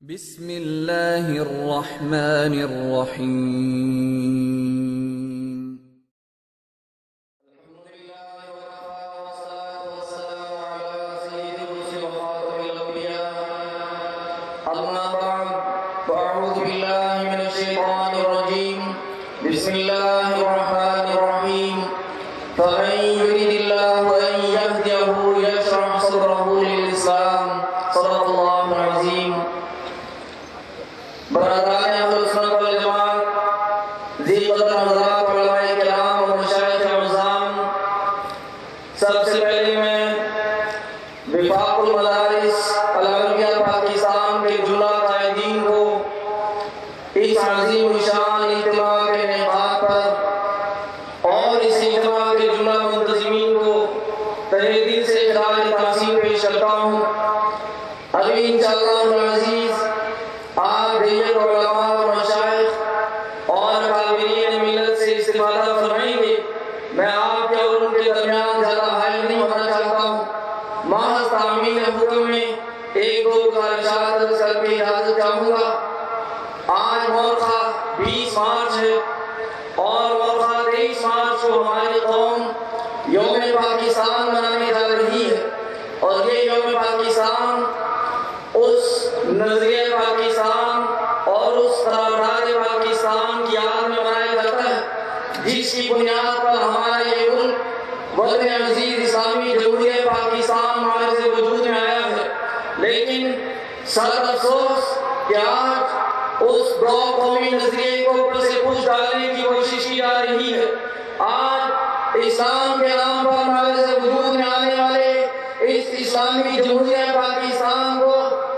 بسم اللہ الرحمن الرحیم أما بعد فأعوذ بالله من الشيطان الرجيم بسم الله الرحمن الرحيم فمن يريد الله أن يهديه يشرح صدره للإسلام صدق الله العظيم برادران اہل سنت والجماعت ذی قدر حضرات علماء کرام اور مشائخ اعظام سب سے پہلے میں وفاق المدارس العربیہ پاکستان کے جملہ قائدین کو اس عظیم الشان اجتماع کے انعقاد پر اور اس اجتماع کے جملہ منتظمین کو تہہ دل سے خراج تحسین پیش کرتا ہوں۔ ابھی انشاءاللہ العزیز آپ دیگر علماء اور مشائخ اور اکابرین ملت سے استفادہ فرمائیں گے۔ میں آپ کے اور ان کے درمیان زیادہ حائل نہیں ہونا چاہتا ہوں، محض تعمیل حکم میں ایک دو کا ارشاد کر کے اجازت چاہوں گا۔ آج مورخہ 20 مارچ ہے اور مورخہ 23 مارچ کو ہماری قوم یوم پاکستان منانے جا رہی ہے، اور یہ یوم پاکستان اس نظریہ پاکستان اور اس قرارداد پاکستان کی یاد میں منایا جاتا ہے جس کی بنیاد پر ہمارا یہ ملک وطن عزیز اسلامی جمہوریہ پاکستان معرض وجود میں آیا ہے۔ لیکن سخت افسوس کہ آج اس دو قومی نظریے کو اوپر سے پوچھ ڈالنے کی کوشش کی جا رہی ہے۔ آج اسلام کے نام پر معرض وجود میں آنے والے اس اسلامی جمہوریہ پاکستان کو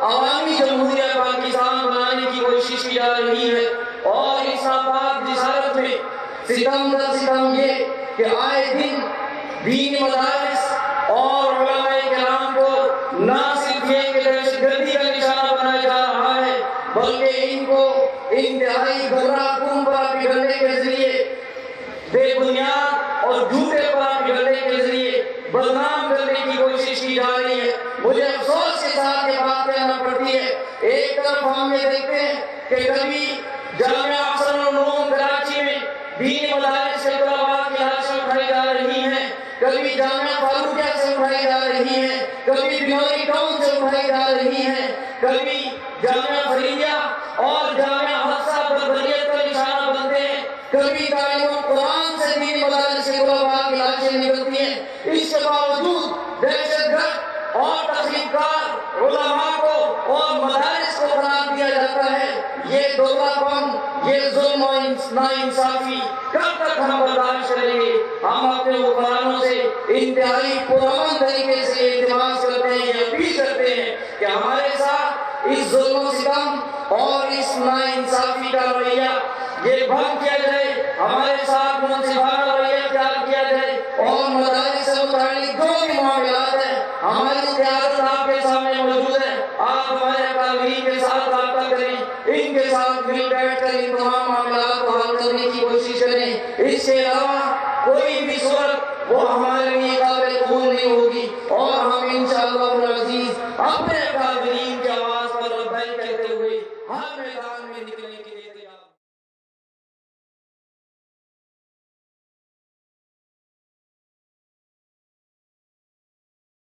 عوامی جمہوریہ پاکستان بنانے کی کوشش کی جا رہی ہے، اور اس ناپاک جسارت میں ستم در ستم یہ کہ آئے دن دینی مدارس اور علماء کرام کو نہ صرف یہ کہ دہشت گردی کا نشانہ بنایا جا رہا ہے، بلکہ ان کو انتہائی گمراہ کن پر پگھلنے کے ذریعے، بے بنیاد اور جھوٹے پر پگھلنے کے ذریعے بدنام کرنے کی کوشش کی جا رہی ہے۔ مجھے افسوس کے ساتھ یہ بات کہنا پڑتی ہے، ایک طرف ہم یہ دیکھتے ہیں کہ کبھی جامعہ افسر العلوم کراچی میں دینی مدارس کے طلباء کی لاشیں اٹھائی جا رہی ہیں، کبھی جامعہ فاروقیہ سے اٹھائی جا رہی ہیں، کبھی بنوری ٹاؤن سے اٹھائی جا رہی ہیں، کبھی جامعہ فریدیہ اور جامعہ حفصہ بربریت کا نشانہ بنتے ہیں، کبھی تعلیم قرآن سے دینی مدارس کے طلباء کی لاشیں نکلتی ہیں۔ اس کے باوجود دہشت گرد اور تخریب کار علماء کو اور مدارس کو قرار دیا جاتا ہے۔ یہ دوگلا پن، یہ ظلم و ناانصافی کب تک ہم برداشت کریں گے؟ ہم اپنے حکمرانوں سے انتہائی پرامن طریقے سے التماس کرتے ہیں، یہ اپیل کرتے ہیں کہ ہمارے ساتھ اس ظلم و ستم اور اس ناانصافی کا رویہ یہ بند کیا جائے، ہمارے ساتھ منصفانہ رویہ اختیار کیا جائے، اور مدارس سے متعلق جو بھی معاملات ہیں ہماری قیادت آپ کے سامنے موجود ہے، آپ ہمارے اکابرین کے ساتھ رابطہ کریں، ان کے ساتھ مل بیٹھ کر ان تمام معاملات کو حل کرنے کی کوشش کریں۔ اس کے علاوہ کوئی